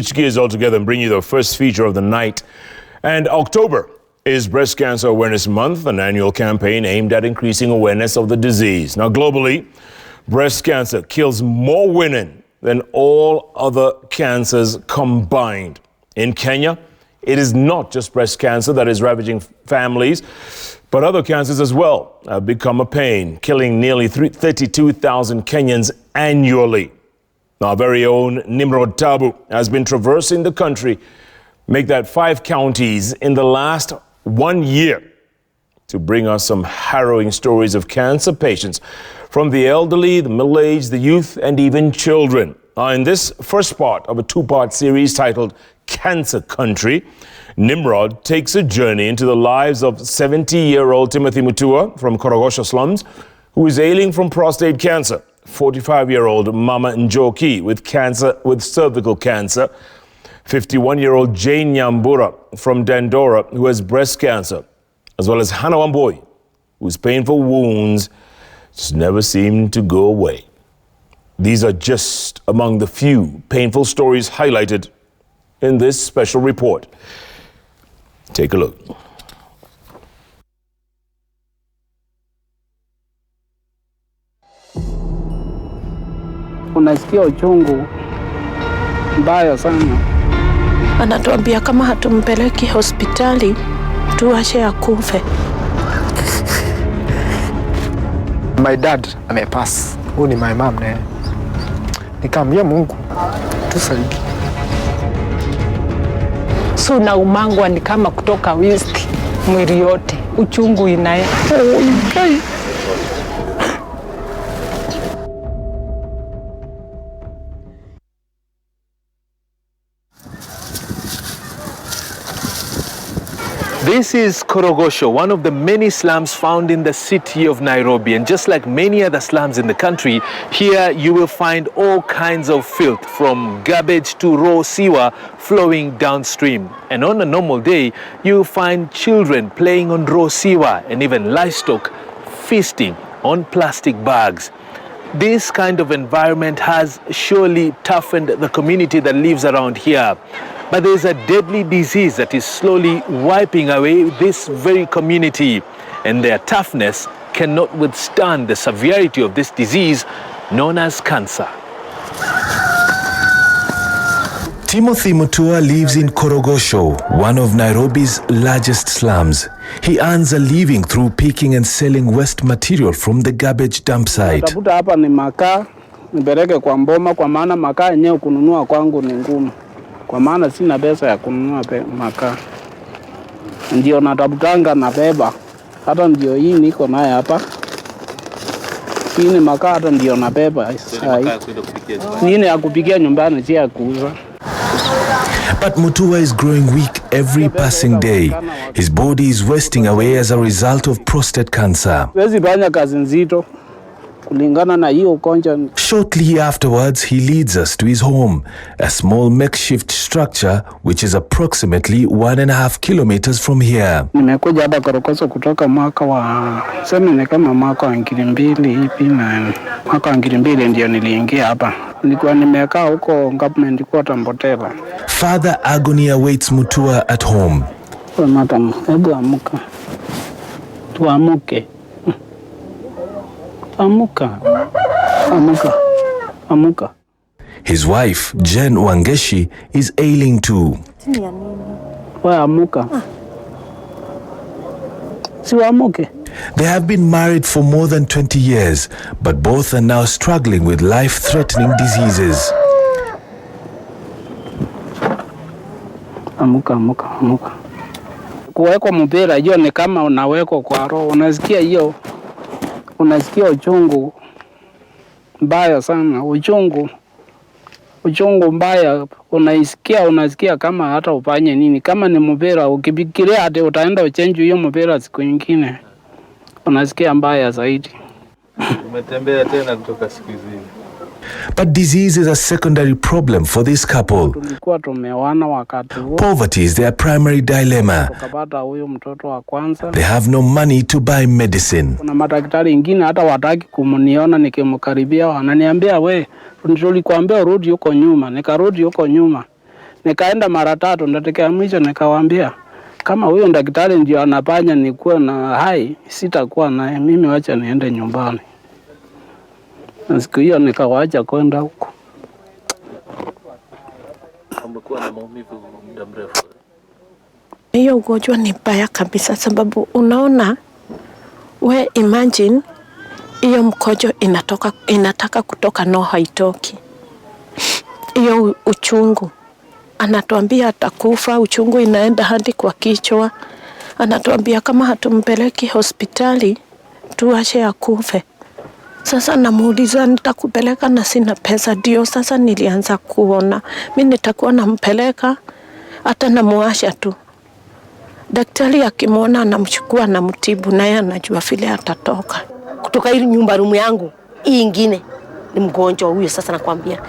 Switch gears altogether and bring you the first feature of the night. And October is Breast Cancer Awareness Month, an annual campaign aimed at increasing awareness of the disease. Now, globally, breast cancer kills more women than all other cancers combined. In Kenya, it is not just breast cancer that is ravaging families, but other cancers as well have become a pain, killing nearly 32,000 Kenyans annually. Our very own Nimrod Taabu has been traversing the country, make that 5 counties in the last 1 year, to bring us some harrowing stories of cancer patients, from the elderly, the middle-aged, the youth, and even children. In this first part of a 2-part series titled Cancer Country, Nimrod takes a journey into the lives of 70-year-old Timothy Mutua from Korogocho slums, who is ailing from prostate cancer. 45-year-old Mama Njoki with cervical cancer. 51-year-old Jane Nyambura from Dandora, who has breast cancer, as well as Hannah Wambui, whose painful wounds just never seem to go away. These are just among the few painful stories highlighted in this special report. Take a look. Unasikia uchungu mbaya sana. Anatuambia kama hatumpeleki hospitali tuache akufe. My dad amepass. Huyu ni my mom naye. Nikamwambia Mungu tusaidie. So na umangwa ni kama kutoka west mwili yote. Uchungu inaye. This is Korogocho, one of the many slums found in the city of Nairobi. And just like many other slums in the country, here you will find all kinds of filth, from garbage to raw sewer flowing downstream. And on a normal day, you will find children playing on raw sewer and even livestock feasting on plastic bags. This kind of environment has surely toughened the community that lives around here. But there is a deadly disease that is slowly wiping away this very community, and their toughness cannot withstand the severity of this disease known as cancer. Timothy Mutua lives in Korogocho, one of Nairobi's largest slums. He earns a living through picking and selling waste material from the garbage dump site. Tafuta hapa ni makaa, nipeleke kwa mboma, kwa maana makaa yenyewe kununua kwangu ni ngumu. Kwa maana sina pesa ya kununua makaa. Ndio natafutanga na beba. Hata ndio hii niko naye hapa. Hii ni makaa, hata ndio na beba. Hii ni ya kupikia nyumbani, si ya kuuza. But Mutua is growing weak every passing day. His body is wasting away as a result of prostate cancer. Wezi fanya kazi nzito kulingana na hiyo ugonjwa. Shortly afterwards, he leads us to his home, a small makeshift structure which is approximately 1.5 kilometers from here. Nimekuja hapa Korogocho kutoka mwaka wa ni kama mwaka wa 2000 hivi, na mwaka wa 2000 ndio niliingia hapa. Nilikuwa nimekaa huko government quarter Mbotela. Father agony awaits Mutua at home. Madam, hebu amuka. Tuamuke. Amuka. Amuka. Amuka. His wife, Jane Nyambura, is ailing too. Wewe amuka. Si amuke. They have been married for more than 20 years, but both are now struggling with life-threatening diseases. Amuka, amuka, amuka. Kuwekwa mpira hiyo ni kama unawekwa kwa roho. Unasikia hiyo? Unasikia uchungu mbaya sana. Uchungu mbaya. Unasikia kama hata ufanye nini. Kama ni mpira, ukifikiria hata utaenda uchenju hiyo mpira siku nyingine. Unasikia mbaya zaidi. Umetembea tena kutoka siku hizi. But disease is a secondary problem for this couple. Tulikuwa tumeoana wakati huo. Poverty is their primary dilemma. Tukapata huyo mtoto wa kwanza. They have no money to buy medicine. Kuna madaktari wengine hata wataki kumniona nikimkaribia, wananiambia we, tulikuambia urudi huko nyuma. Nikarudi huko nyuma. Nikaenda mara 3, ndatokea mwisho nikawaambia kama huyo daktari ndio anapanya nikuwe na hai, sitakuwa naye, mimi wacha niende nyumbani. Na siku hiyo nikawaacha kwenda huko. Umekuwa na maumivu muda mrefu? Hiyo ugonjwa ni mbaya kabisa, sababu unaona, we imagine hiyo mkojo inataka kutoka no haitoki. Hiyo uchungu, anatuambia atakufa, uchungu inaenda hadi kwa kichwa. Anatuambia kama hatumpeleki hospitali tuache akufe. Sasa namuuliza nitakupeleka na sina pesa. Ndio sasa nilianza kuona mimi nitakuwa nampeleka hata namuasha tu. Daktari akimwona anamchukua na mtibu, naye anajua vile atatoka. Kutoka ile nyumba rumu yangu hii ingine ni mgonjwa huyo sasa nakwambia.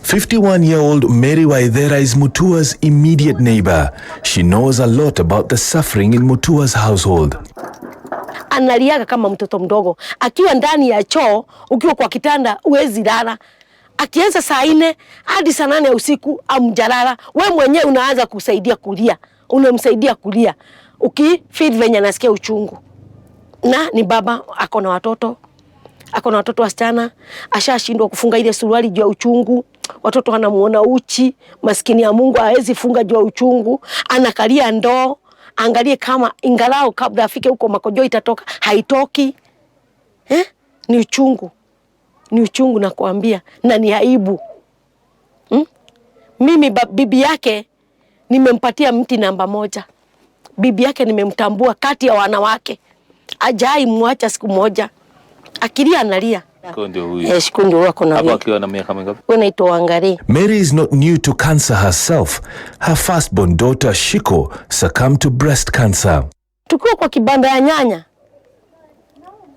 51-year-old Mary Waithera is Mutua's immediate neighbor. She knows a lot about the suffering in Mutua's household. Analiaga kama mtoto mdogo. Akiwa ndani ya choo, ukiwa kwa kitanda uwezi lala. Akianza saa 4 hadi saa 8 usiku amjalala. Wewe mwenyewe unaanza kusaidia kulia. Unamsaidia kulia. Ukifeel venye anasikia uchungu. Na ni baba ako na watoto. Ako na watoto wasichana, ashashindwa kufunga ile suruali juu ya uchungu. Watoto wanamuona uchi, maskini ya Mungu hawezi funga juu ya uchungu. Anakalia ndoo, angalie kama ingalao kabla afike huko makojo itatoka, haitoki. Ni uchungu. Ni uchungu nakwambia, na ni aibu. Mimi bibi yake nimempatia mti namba 1. Bibi yake nimemtambua kati ya wanawake. Ajai muacha siku moja. Akilia analia. Ndio huyu. Ndio wako na hapo akiwa na miaka mingapi? Unaitwa Angari. Mary is not new to cancer herself. Her firstborn daughter Shiko succumbed to breast cancer. Tukiwa kwa kibanda ya nyanya,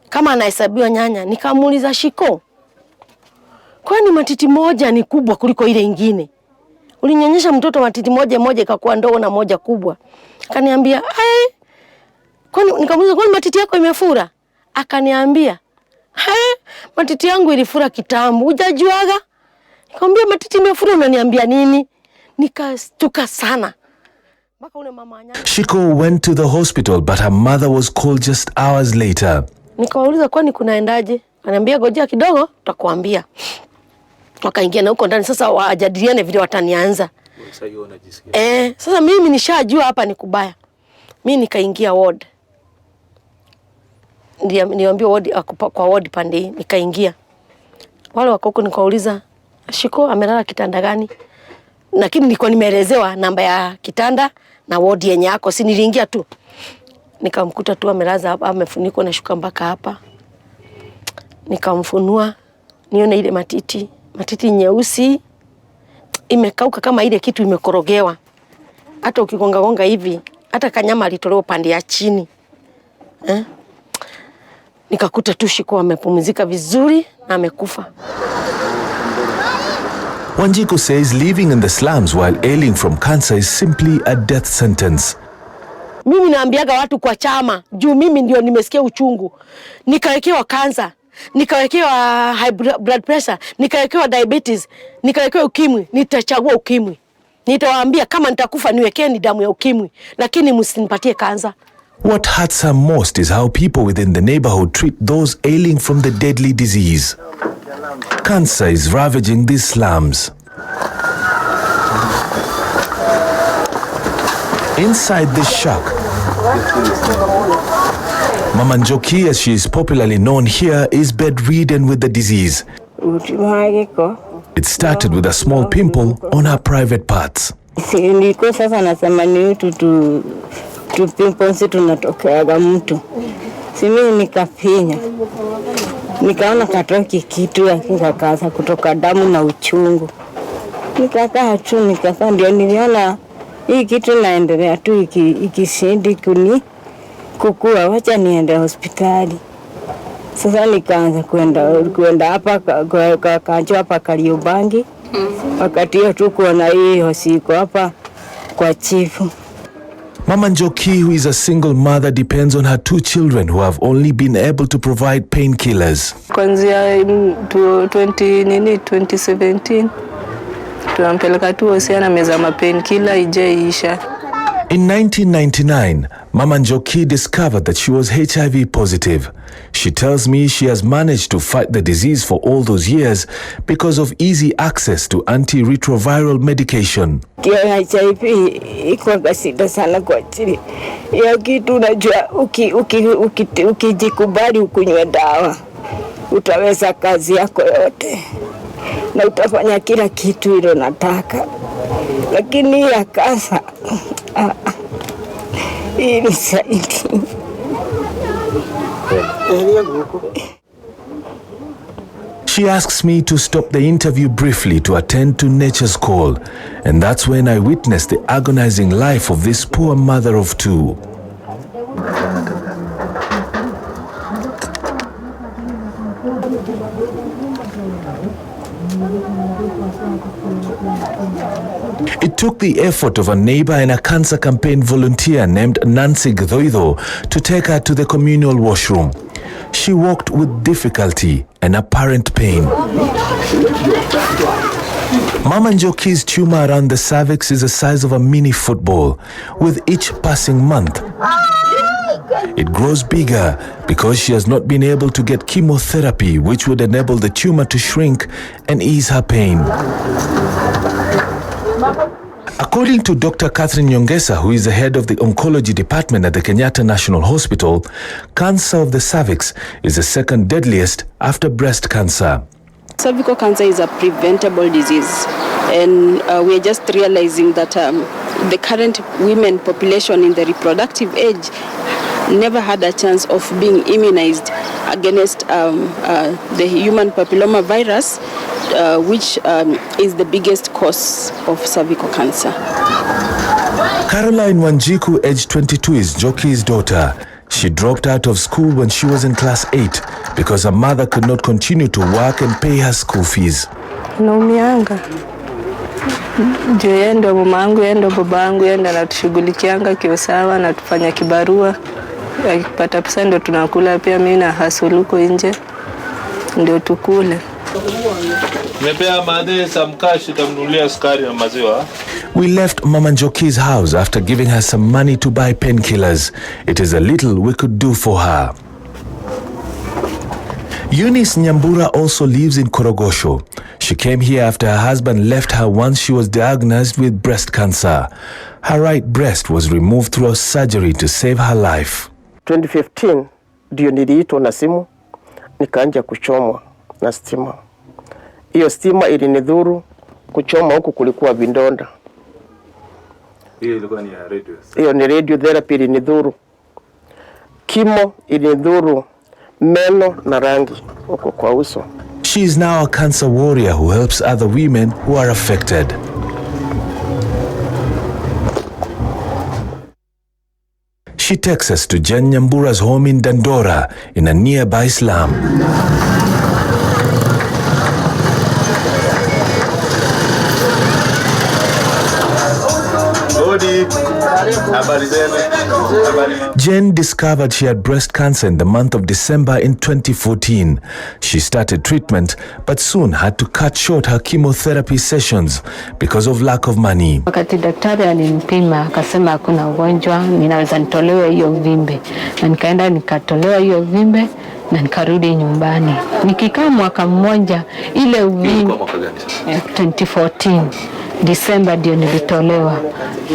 kama anahesabiwa nyanya, nikamuuliza Shiko, kwani matiti moja ni kubwa kuliko ile ingine? Ulinyonyesha mtoto matiti moja ikakuwa ndogo na moja kubwa. Akaniambia, kwani nikamuuliza kwani matiti yako imefura? Akaniambia, matiti yangu ilifura kitambo, hujajuaga? Nikamwambia matiti imefura unaniambia nini? Nikastuka sana. Shiko went to the hospital but her mother was called just hours later. Nikawauliza kwani kunaendaje? Ananiambia ngojea kidogo tutakwambia. Wakaingia na huko ndani sasa wajadiliane vile watanianza. Sasa mimi nishajua hapa ni kubaya. Mimi nikaingia ward. Niambia ward kwa ward pande nikaingia. Wale wako huko nikauliza Shiko amelala kitanda gani? Lakini nilikuwa nimeelezewa namba ya kitanda na ward yenye yako, si niliingia tu. Nikamkuta tu amelaza hapa, amefunikwa na shuka mpaka hapa. Nikamfunua nione ile matiti nyeusi imekauka kama ile kitu imekorogewa. Hata ukigonga hivi, hata kanyama alitolewa pande ya chini. Nikakuta tu Shiko amepumzika vizuri na amekufa. Wanjiku says living in the slums while ailing from cancer is simply a death sentence. Mimi naambiaga watu kwa chama, juu mimi ndio nimesikia uchungu. Nikawekewa cancer, nikawekewa high blood pressure, nikawekewa diabetes, nikawekewa ukimwi. Nitachagua ukimwi. Nitawaambia kama nitakufa niwekeni damu ya ukimwi, lakini msinipatie cancer. What hurts her most is how people within the neighborhood treat those ailing from the deadly disease. Cancer is ravaging these slums. Inside this shack, Mama Njoki, as she is popularly known here, is bedridden with the disease. It started with a small pimple on her private parts. Pimples tunatokeaga mtu. Mimi nikafinya. Nikaona katoki kitu akikaza kutoka damu na uchungu. Nikakaa tu ndio niliona hii kitu naendelea tu ikisindi kukua, wacha niende hospitali. Sasa nikaanza kwenda hapa kaanjo hapa Kariobangi. Wakati hiyo tu kuona hii hosiko hapa kwa chifu. Mama Njoki, who is a single mother, depends on her 2 children who have only been able to provide painkillers. Kuanzia 2017 Tunampeleka tu hospitali meza mapainkiller ijeisha. In 1999, Mama Njoki discovered that she was HIV positive. She tells me she has managed to fight the disease for all those years because of easy access to antiretroviral medication. HIV iko kasida sana kwa chini. Ya kitu unajua ukijikubali ukunywe dawa utaweza kazi yako yote na utafanya kila kitu ile unataka. Lakini ya kasa hii saidi. She asks me to stop the interview briefly to attend to nature's call, and that's when I witnessed the agonizing life of this poor mother of two. It took the effort of a neighbor and a cancer campaign volunteer named Nancy Gthoitho to take her to the communal washroom. She walked with difficulty and apparent pain. Mama Njoki's tumor around the cervix is the size of a mini football. With each passing month, it grows bigger because she has not been able to get chemotherapy, which would enable the tumor to shrink and ease her pain. According to Dr. Catherine Nyongesa, who is the head of the oncology department at the Kenyatta National Hospital, cancer of the cervix is the second deadliest after breast cancer. Cervical cancer is a preventable disease, and we are just realizing that the current women population in the reproductive age never had a chance of being immunized against the human papilloma virus, which is the biggest cause of cervical cancer. Caroline Wanjiku, aged 22, is Njoki's daughter. She dropped out of school when she was in class 8 because her mother could not continue to work and pay her school fees. Naumianga. Juu yeye ndo mamangu, yeye ndo babangu, yeye ndo anatushughulikianga kiusawa na tufanya kibarua. Akipata pesa ndo tunakula, pia mimi na hasuluko nje ndio tukule. We left Mama Njoki's house after giving her some money to buy painkillers. It is a little we could do for her. Eunice Nyambura also lives in Korogocho. She came here after her husband left her once she was diagnosed with breast cancer. Her right breast was removed through a surgery to save her life. 2015 ndio niliitwa na simu nikaanza kuchomwa na stima. Hiyo stima ilinidhuru, kuchoma huku kulikuwa vidonda. Hiyo ilikuwa ni radio. Hiyo ni radiotherapy ilinidhuru. Kimo ilinidhuru meno na rangi huko kwa uso. She is now a cancer warrior who helps other women who are affected. She takes us to Jane Nyambura's home in Dandora in a nearby slum. Jane discovered she had breast cancer in the month of December in 2014. She started treatment but soon had to cut short her chemotherapy sessions because of lack of money. Wakati daktari alinipima akasema hakuna ugonjwa, ninaweza nitolewe hiyo vimbe. Na nikaenda nikatolewa hiyo vimbe na nikarudi nyumbani. Nikikaa mwaka mmoja ile uvimbe 2014 December ndio nilitolewa.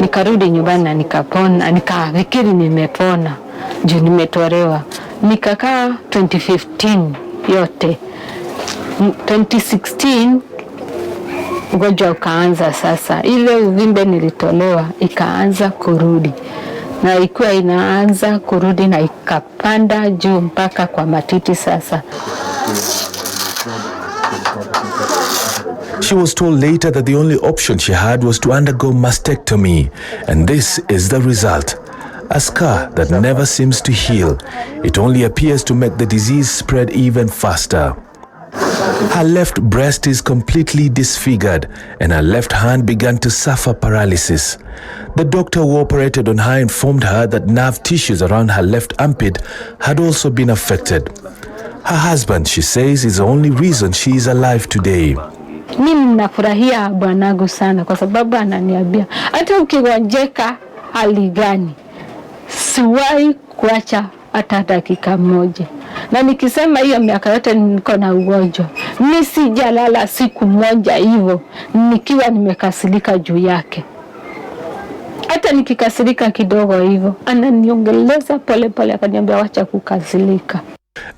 Nikarudi nyumbani na nikapona, nikafikiri nimepona. Juu nimetolewa. Nikakaa 2015 yote. 2016 ugonjwa ukaanza sasa. Ile uvimbe nilitolewa ikaanza kurudi. Na ilikuwa inaanza kurudi na ikapanda juu mpaka kwa matiti sasa. She was told later that the only option she had was to undergo mastectomy, and this is the result. A scar that never seems to heal. It only appears to make the disease spread even faster. Her left breast is completely disfigured, and her left hand began to suffer paralysis. The doctor who operated on her informed her that nerve tissues around her left armpit had also been affected. Her husband, she says, is the only reason she is alive today. Mimi ninafurahia bwanangu sana kwa sababu ananiambia hata ukigonjeka hali gani siwahi kuacha hata dakika moja. Na nikisema hiyo miaka yote niko na ugonjwa, mimi sijalala siku moja hivyo nikiwa nimekasirika juu yake. Hata nikikasirika kidogo hivyo ananiongeleza pole pole akaniambia wacha kukasirika.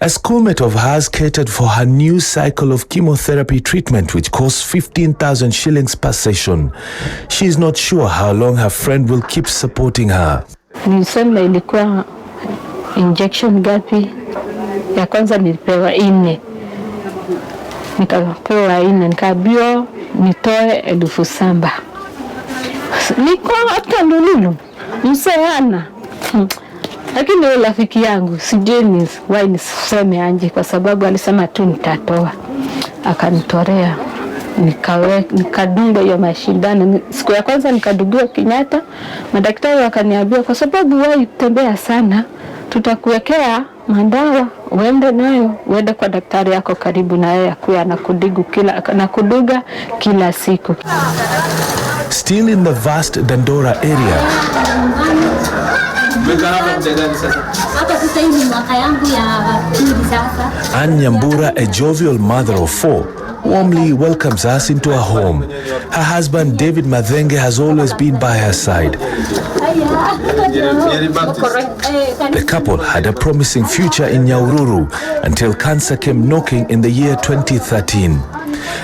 A schoolmate of hers catered for her new cycle of chemotherapy treatment, which costs 15,000 shillings per session. She is not sure how long her friend will keep supporting her. Nilisema ilikuwa injection gapi? Ya kwanza nilipewa 4. Nikapewa 4, nikaambiwa nitoe 7,000. Niko hata ndululu mseana. Lakini yule rafiki yangu sijui why niseme anje kwa sababu alisema tu nitatoa. Akanitorea. Nikadunga hiyo mashindano. Siku ya kwanza nikadugiwa Kenyatta. Madaktari wakaniambia kwa sababu wewe tembea sana tutakuwekea mandawa uende nayo, uende kwa daktari yako karibu na yeye akuwe anakuduga kila siku. Still in the vast Dandora area, Jane Nyambura, a jovial mother of 4, warmly welcomes us into her home. Her husband David Mathenge has always been by her side. The couple had a promising future in Nyahururu until cancer came knocking in the year 2013.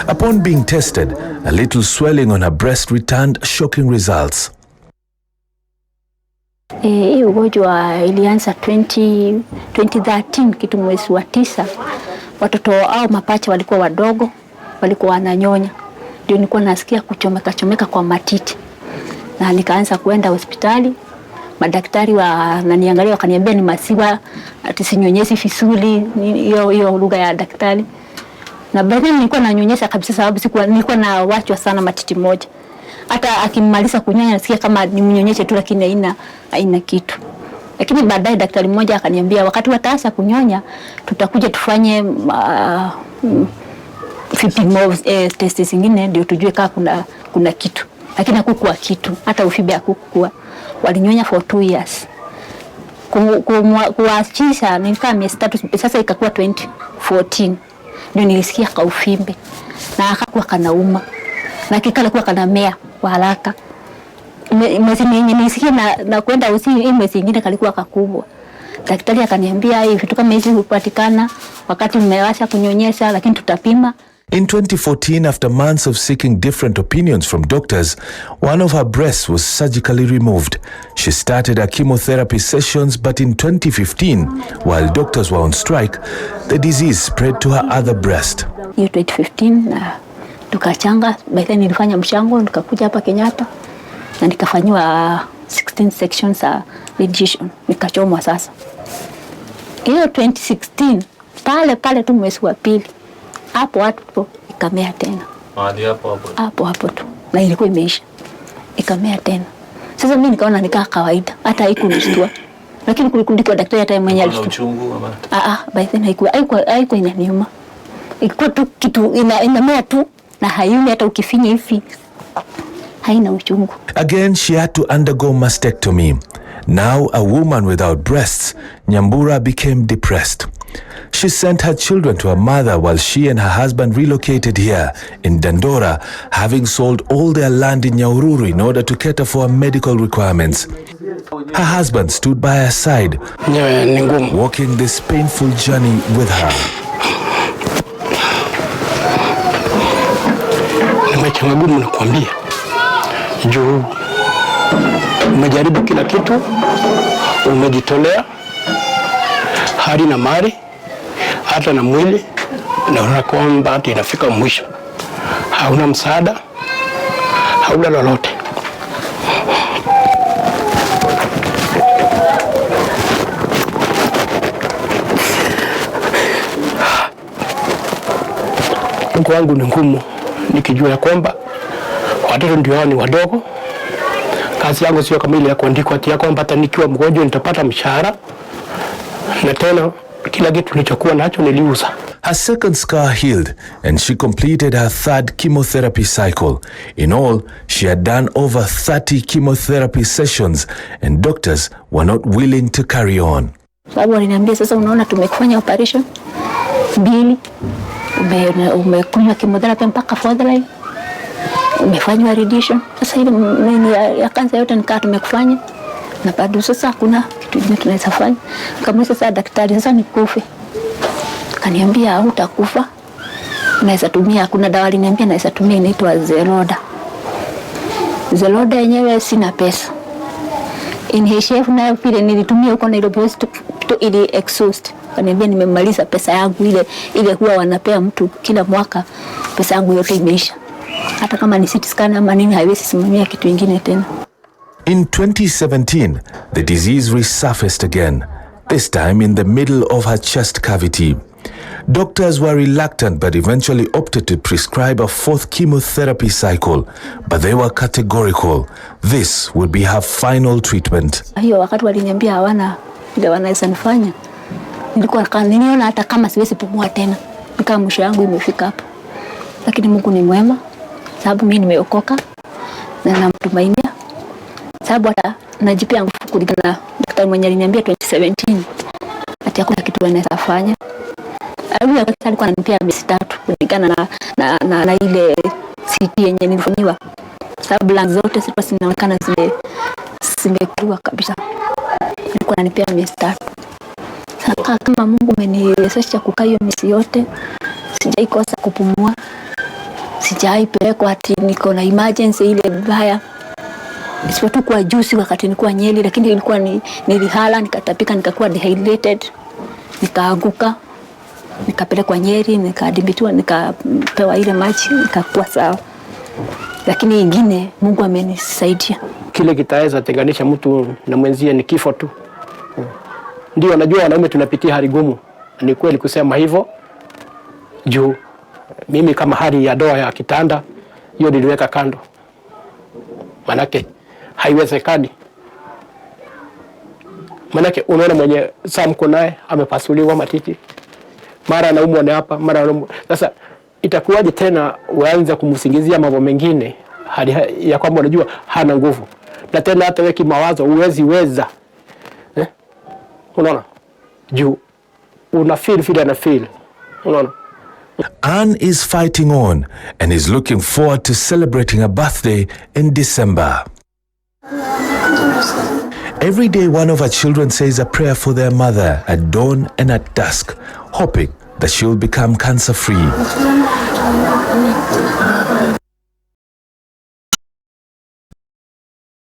Upon being tested, a little swelling on her breast returned shocking results. Hii ugonjwa ilianza 2013 kitu mwezi wa 9. Watoto au mapacha walikuwa wadogo, walikuwa wananyonya. Ndio nilikuwa nasikia kuchomeka kwa matiti. Na nikaanza kwenda hospitali. Madaktari wananiangalia wakaniambia ni maziwa ati sinyonyesi vizuri, hiyo lugha ya daktari. Na baadaye nilikuwa nanyonyesha kabisa sababu nilikuwa na wachwa sana matiti moja. Hata akimaliza kunyonya nasikia kama nimnyonyeshe tu lakini haina kitu. Lakini baadaye daktari mmoja akaniambia wakati wataanza kunyonya tutakuja tufanye vipimo testi zingine ndio tujue kama kuna kitu. Lakini hakukuwa kitu, hata ufibe hakukuwa. Walinyonya for 2 years. Kuachisha nilikaa miezi 3, sasa ikakuwa 2014. Ndio nilisikia kaufimbe na akakuwa kanauma na kikalikuwa kanamea kwa haraka. Mwezi nilisikia na kwenda usi mwezi mwingine kalikuwa kakubwa. Daktari akaniambia hivi vitu kama hizi hupatikana wakati mmewasha kunyonyesha lakini tutapima. In 2014, after months of seeking different opinions from doctors, one of her breasts was surgically removed. She started her chemotherapy sessions, but in 2015, while doctors were on strike, the disease spread to her other breast. In 2015, tukachanga, baadaye nilifanya mchango, nikakuja hapa Kenyatta, na nikafanywa 16 sections radiation, nikachomwa sasa. Hiyo 2016, pale tu mwezi wa 2. Hapo ikamea tena. Hapo tu. Na ilikuwa imeisha. Ikamea tena. Sasa mimi nikaona nikaa kawaida. Hata haikunishtua. Lakini kuliko daktari hata mwenye alishtua. Uchungu ama? By then haikuwa inaniuma. Ilikuwa tu kitu inamea tu na hayumi hata ukifinya hivi. Haina uchungu. Again, she had to undergo mastectomy. Now a woman without breasts, Nyambura became depressed. She sent her children to her mother while she and her husband relocated here in Dandora, having sold all their land in Nyahururu in order to cater for her medical requirements. Her husband stood by her side, walking this painful journey with her. Nimechangagumu na kuambia juu umejaribu kila kitu, umejitolea hadi na mali hata na mwili, na unaona kwamba hata inafika mwisho, hauna msaada, hauna lolote. Mungu wangu ni ngumu, nikijua ya kwamba watoto ndio hao ni wadogo. Kazi yangu sio kama ile ya kuandikwa ati ya kwamba hata nikiwa mgonjwa nitapata mshahara, na tena kila kitu nilichokuwa nacho niliuza. Her second scar healed and she completed her third chemotherapy cycle. In all, she had done over 30 chemotherapy sessions and doctors were not willing to carry on. Sababu waliniambia sasa, unaona tumekufanya operation mbili, umekunywa chemotherapy mpaka fourth line, umefanywa radiation. Sasa ile ya kansa yote nikaa tumekufanya na bado sasa hakuna kitu kingine tunaweza fanya. Kama sasa daktari, sasa nikufe. Kaniambia hutakufa, naweza tumia, kuna dawa aliniambia naweza tumia inaitwa Zeloda. Zeloda yenyewe sina pesa. NHF nayo vile nilitumia huko Nairobi Hospital ili exhaust. Kaniambia nimemaliza pesa yangu ile huwa wanapea mtu kila mwaka, pesa yangu yote imeisha. Hata kama ni CT scan ama nini haiwezi simamia kitu kingine tena. In 2017, the disease resurfaced again, this time in the middle of her chest cavity. Doctors were reluctant but eventually opted to prescribe a fourth chemotherapy cycle, but they were categorical. This would be her final treatment. Hiyo wakati waliniambia hawana ile wanaweza nifanya, niliona hata kama siwezi pumua tena, nikaa mwisho yangu imefika hapo. Lakini Mungu ni mwema, sababu mimi nimeokoka na namtumainia, sababu hata najipea nguvu kulingana na daktari mwenye aliniambia 2017 ati hakuna kitu anaweza fanya. Alikuwa ananipea miezi 3 kulingana na ile CT yenye nilifanyiwa, sababu lungs zote sasa zinaonekana zimekuwa kabisa. Alikuwa ananipea miezi 3. Sasa kama Mungu ameniwezesha kukaa hiyo miezi yote, sijaikosa kupumua, sijaipelekwa ati niko na emergency ile mbaya. Isipokuwa kwa juice wakati nilikuwa Nyeri, lakini ilikuwa nilihala, nikatapika, nikakuwa dehydrated, nikaanguka, nikapelekwa Nyeri, nikadhibitiwa, nikapewa ile maji, nikakuwa sawa. Lakini ingine Mungu amenisaidia. Kile kitaweza tenganisha mtu na mwenzie ni kifo tu. Ndio najua wanaume tunapitia hali gumu. Ni kweli kusema hivyo. Juu mimi kama hali ya doa ya kitanda hiyo niliweka kando. Manake haiwezekani. Manake unaona mwenye saa mko naye amepasuliwa matiti, mara anaumwa na hapa, mara anaumwa. Sasa itakuwaje tena waanza kumsingizia mambo mengine hadi ya kwamba unajua hana nguvu, na tena hata weki mawazo uwezi weza, unaona juu una feel, unaona. Anne is fighting on and is looking forward to celebrating her birthday in December. Every day, one of her children says a prayer for their mother at dawn and at dusk, hoping that she'll become cancer-free.